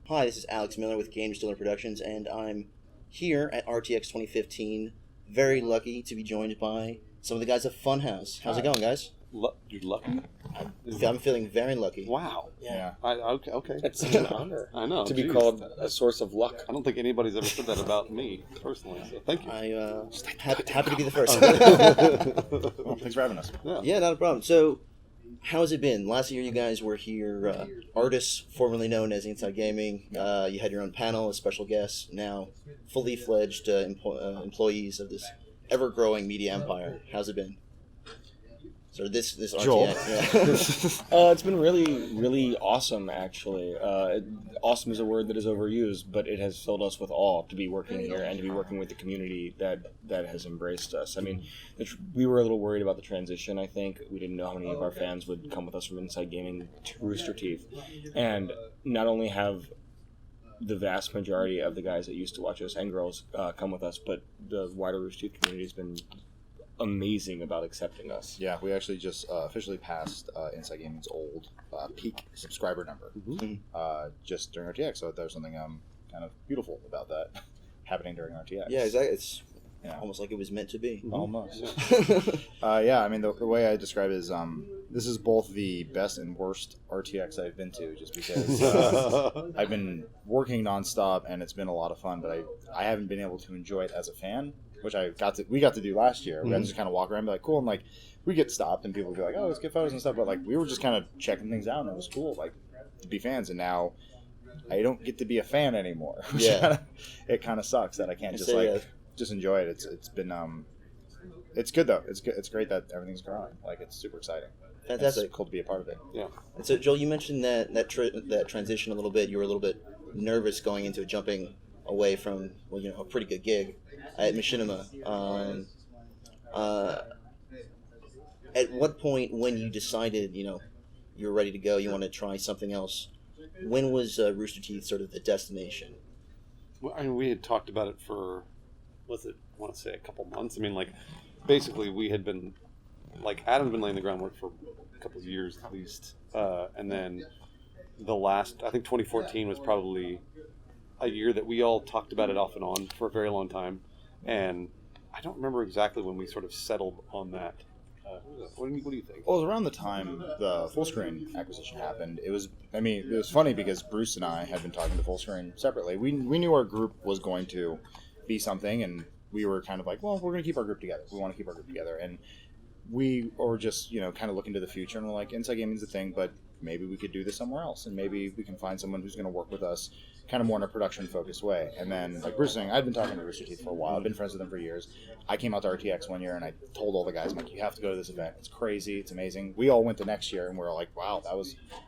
Hi, this is Alex Miller with Game Distiller Productions, and I'm here at RTX 2015. Very lucky to be joined by some of the guys of Funhaus. How's it going, guys? You're lucky? I'm feeling very lucky. Wow. Yeah. Okay. It's such an honor I know. to be called a source of luck. I don't think anybody's ever said that about me, personally, so thank you. I'm happy to be the first. Well, thanks for having us. Yeah, not a problem. So, how has it been? Last year you guys were here, artists formerly known as Inside Gaming. You had your own panel, a special guest, now fully fledged employees of this ever-growing media empire. How's it been? So this Joel. RTX, yeah. It's been really awesome, actually. Awesome is a word that is overused, but it has filled us with awe to be working here and to be working with the community that has embraced us. I mean, we were a little worried about the transition, I think. We didn't know how many of our fans would come with us from Inside Gaming to Rooster Teeth. And not only have the vast majority of the guys that used to watch us and girls come with us, but the wider Rooster Teeth community has been amazing about accepting us. Yeah, we actually just officially passed Inside Gaming's old peak subscriber number just during RTX. So there's something kind of beautiful about that happening during RTX. Yeah, exactly. It's almost like it was meant to be. Almost. Yeah, I mean, the way I describe it is this is both the best and worst RTX I've been to, just because I've been working nonstop and it's been a lot of fun, but I haven't been able to enjoy it as a fan, which we got to do last year. We had to just kind of walk around and be like, cool, and like we get stopped and people would be like, oh, let's get photos and stuff, but like we were just kind of checking things out and it was cool, like to be fans. And now I don't get to be a fan anymore. Yeah, it kind of sucks that I can't just enjoy it. It's been it's good though. It's good. It's great that everything's growing. Like it's super exciting. Fantastic. It's cool to be a part of it. Yeah. And so, Joel, you mentioned that transition a little bit. You were a little bit nervous going into jumping away from a pretty good gig at Machinima. At what point, when you decided you were ready to go, you want to try something else, when was Rooster Teeth sort of the destination? Well, I mean, we had talked about it for, I want to say a couple months. I mean, like, basically we had been, like, Adam's been laying the groundwork for a couple of years at least. And then the last, I think 2014 was probably a year that we all talked about it off and on for a very long time. And I don't remember exactly when we sort of settled on that. What do you think? Well, it was around the time the full screen acquisition happened. It was funny because Bruce and I had been talking to full screen separately. We knew our group was going to be something, and we were kind of like, well, we're going to keep our group together. We want to keep our group together. And we were just, kind of looking to the future, and we're like, Inside Gaming's a thing, but maybe we could do this somewhere else, and maybe we can find someone who's going to work with us kind of more in a production-focused way. And then, like Bruce was saying, I'd been talking to Rooster Teeth for a while. I've been friends with them for years. I came out to RTX one year, and I told all the guys, I'm like, you have to go to this event. It's crazy. It's amazing. We all went the next year, and we were like, wow,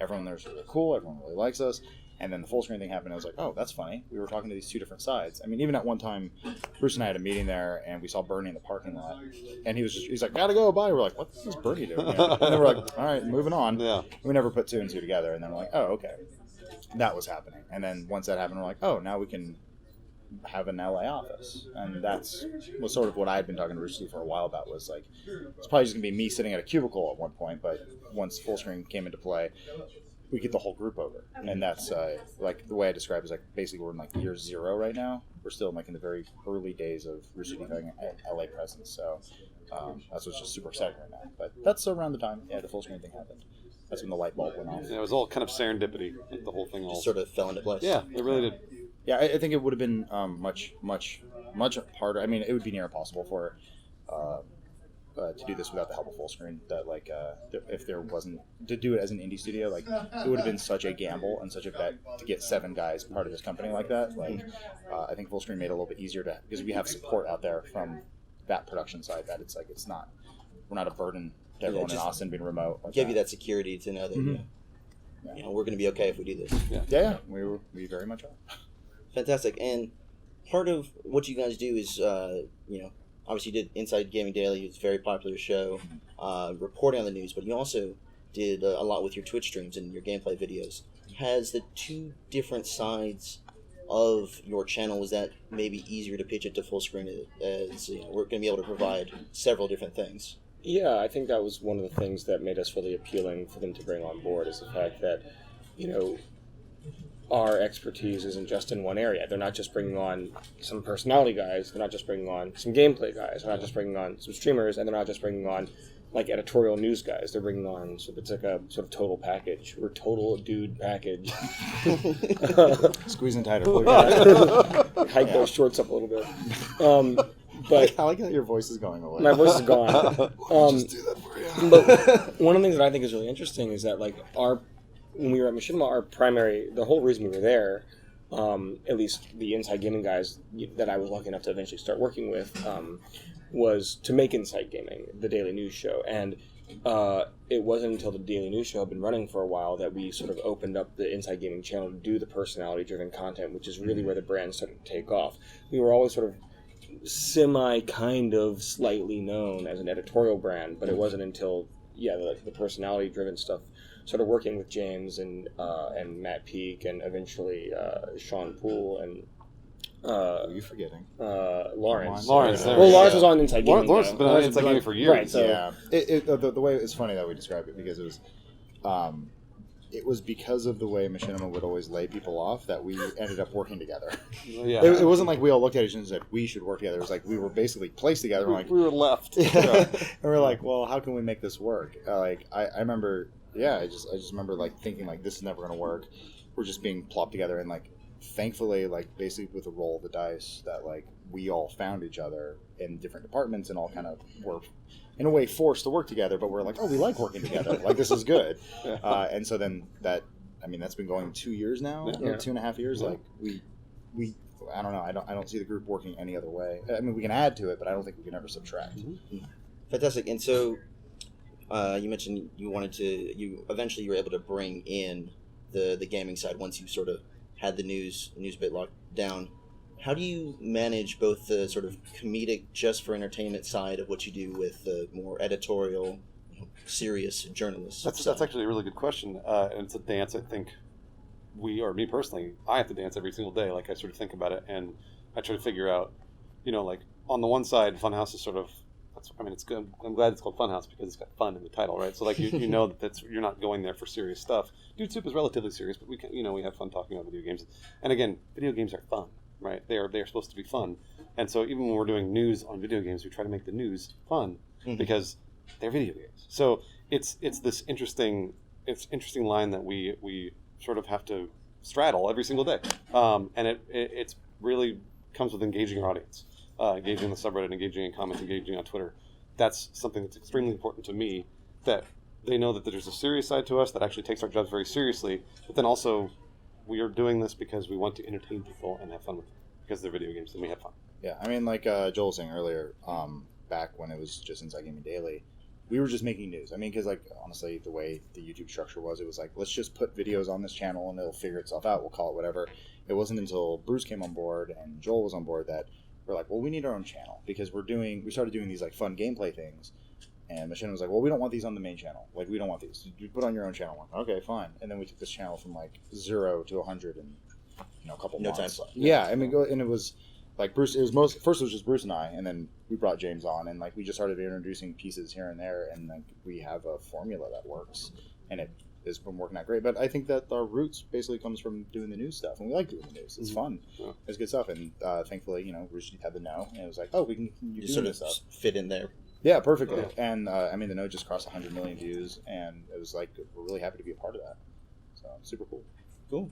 everyone there's really cool. Everyone really likes us. And then the full screen thing happened. I was like, oh, that's funny. We were talking to these two different sides. I mean, even at one time, Bruce and I had a meeting there, and we saw Bernie in the parking lot. And he's like, gotta go, bye. We're like, what is Bernie doing here? And then we're like, all right, moving on. Yeah. We never put two and two together. And then we're like, oh, okay. That was happening. And then once that happened, we're like, oh, now we can have an LA office. And was sort of what I had been talking to Rooster Teeth for a while about, was like, it's probably just going to be me sitting at a cubicle at one point, but once full screen came into play, we get the whole group over. And that's, like, the way I describe it is, like, basically we're in, like, year 0 right now. We're still, like, in the very early days of Rooster Teeth having an LA presence. So that's what's just super exciting right now. But that's around the time, the full screen thing happened. That's when the light bulb went off. Yeah, it was all kind of serendipity. The whole thing all Just sort of fell into place. Yeah, it really did. Yeah, I think it would have been much harder. I mean, it would be near impossible for to do this without the help of full screen. That if there wasn't to do it as an indie studio, like it would have been such a gamble and such a bet to get 7 guys part of this company like that. Like I think full screen made it a little bit easier because we have support out there from that production side. That we're not a burden to everyone in Austin being remote. Like give you that security to know that we're going to be okay if we do this. Yeah, we very much are. Fantastic. And part of what you guys do is, obviously you did Inside Gaming Daily. It's a very popular show, reporting on the news, but you also did a lot with your Twitch streams and your gameplay videos. Has the two different sides of your channel, was that maybe easier to pitch it to full screen as we're going to be able to provide several different things? Yeah, I think that was one of the things that made us really appealing for them to bring on board, is the fact that, our expertise isn't just in one area. They're not just bringing on some personality guys. They're not just bringing on some gameplay guys. They're not just bringing on some streamers, and they're not just bringing on like editorial news guys. They're bringing on, so it's like a sort of total package. We're total dude package. Squeezing tighter. Hike those shorts up a little bit. But I like how your voice is going away. my voice is gone. Just do that for you. But one of the things that I think is really interesting is that like when we were at Machinima, the whole reason we were there, at least the Inside Gaming guys that I was lucky enough to eventually start working with, was to make Inside Gaming, the daily news show. And it wasn't until the daily news show had been running for a while that we sort of opened up the Inside Gaming channel to do the personality-driven content, which is really where the brand started to take off. We were always sort of kind of slightly known as an editorial brand, but it wasn't until the personality-driven stuff started working with James and Matt Peake and eventually Sean Poole and Who are you forgetting? Lawrence. Lawrence, there Well, we go. Lawrence was on Inside Gaming. Lawrence has been on Inside Gaming for years. Right, so Yeah, the way it's funny that we describe it because it was because of the way Machinima would always lay people off that we ended up working together. Yeah. It wasn't like we all looked at each other and said we should work together. It was like we were basically placed together. We're like, we were left. and we're like, well, how can we make this work? I remember, I just remember like thinking like this is never going to work. We're just being plopped together, and like thankfully, like basically with a roll of the dice, that like we all found each other in different departments and all kind of were in a way forced to work together. But we're like, oh, we like working together. Like this is good. And so then that's been going 2 years now, Yeah. 2.5 years. Yeah. Like we. I don't know. I don't see the group working any other way. I mean, we can add to it, but I don't think we can ever subtract. Fantastic. And so you mentioned you eventually were able to bring in the gaming side once you sort of had the news bit locked down. How do you manage both the sort of comedic, just for entertainment side of what you do with the more editorial, serious journalists? That's actually a really good question, and it's a dance I think me personally, I have to dance every single day. Like I sort of think about it, and I try to figure out, like on the one side, Funhaus is sort of, it's good. I'm glad it's called Funhaus because it's got fun in the title, right? So like you know that you're not going there for serious stuff. Dude Soup is relatively serious, but we can, we have fun talking about video games. And again, video games are fun, right? They are supposed to be fun. And so even when we're doing news on video games, we try to make the news fun because they're video games. So it's this interesting line that we sort of have to straddle every single day. And it's really comes with engaging your audience. Engaging in the subreddit, engaging in comments, engaging on Twitter. That's something that's extremely important to me, that they know that there's a serious side to us that actually takes our jobs very seriously, but then also we are doing this because we want to entertain people and have fun with them, because they're video games and we have fun. Yeah, I mean, like Joel was saying earlier, back when it was just Inside Gaming Daily, we were just making news. I mean, because, like, honestly, the way the YouTube structure was, it was like, let's just put videos on this channel and it'll figure itself out. We'll call it whatever. It wasn't until Bruce came on board and Joel was on board that we're like, well, we need our own channel because we started doing these like fun gameplay things, and Machinima was like, well, we don't want these on the main channel. Like, we don't want these. You put on your own channel. Like, okay, fine. And then we took this channel from like 0 to 100 in a couple months. No time flat. Yeah, I mean, and it was like Bruce. It was first it was just Bruce and I, and then we brought James on, and like we just started introducing pieces here and there, and like we have a formula that works, and it has been working out great. But I think that our roots basically comes from doing the news stuff, and we like doing the news. It's fun. Yeah. It's good stuff, and thankfully, Bruce had the know, and it was like, oh, we can continue You doing sort this of stuff. fit in there. Yeah, perfectly. Yeah. And I mean, the note just crossed 100 million views, and it was like we're really happy to be a part of that. So super cool. Cool.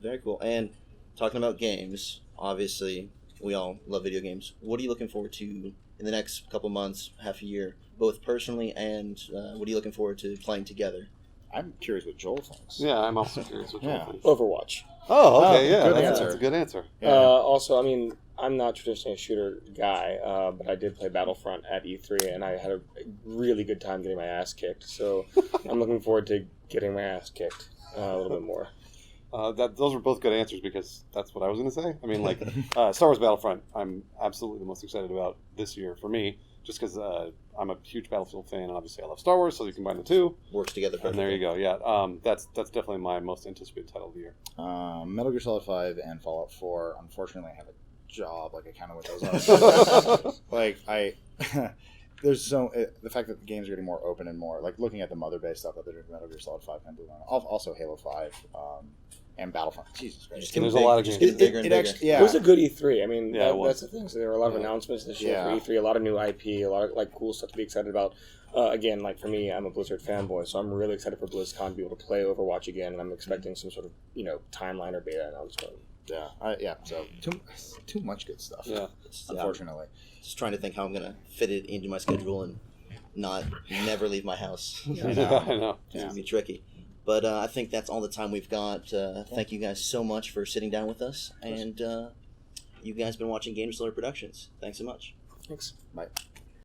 Very cool. And talking about games, obviously, we all love video games. What are you looking forward to in the next couple months, half a year, both personally and what are you looking forward to playing together? I'm curious what Joel thinks. Yeah, I'm also curious what Yeah. you think. Overwatch. Oh, okay, yeah, good that's answer. a good answer. Yeah. Also, I mean, I'm not traditionally a shooter guy, but I did play Battlefront at E3, and I had a really good time getting my ass kicked. So I'm looking forward to getting my ass kicked a little bit more. Those were both good answers because that's what I was going to say. I mean, like, Star Wars Battlefront, I'm absolutely the most excited about this year for me, just because I'm a huge Battlefield fan, and obviously I love Star Wars, so you combine the two. Works together perfectly. And there you go, yeah. That's definitely my most anticipated title of the year. Metal Gear Solid 5 and Fallout 4. Unfortunately, I have a job. Like, I kind of wish I was on. Like, there's the fact that the games are getting more open and more, like, looking at the Mother Base stuff that they're doing, Metal Gear Solid 5 and Blue Line. Also Halo 5. and Battlefront. Jesus Christ. There's a lot of Just games. getting bigger and bigger. Actually, yeah. It was a good E3. I mean, Yeah, it was. that's the thing. So there were a lot of announcements this year Yeah. for E3, a lot of new IP, a lot of like cool stuff to be excited about. Again, like for me, I'm a Blizzard fanboy, so I'm really excited for BlizzCon to be able to play Overwatch again, and I'm expecting some sort of timeline or beta announcement. Yeah. So too much good stuff. Yeah. Unfortunately. Just trying to think how I'm gonna fit it into my schedule and never leave my house. I know. It's gonna be tricky. But I think that's all the time we've got. Thank you guys so much for sitting down with us, and you guys been watching Game Distillery Productions. Thanks so much. Thanks. Bye.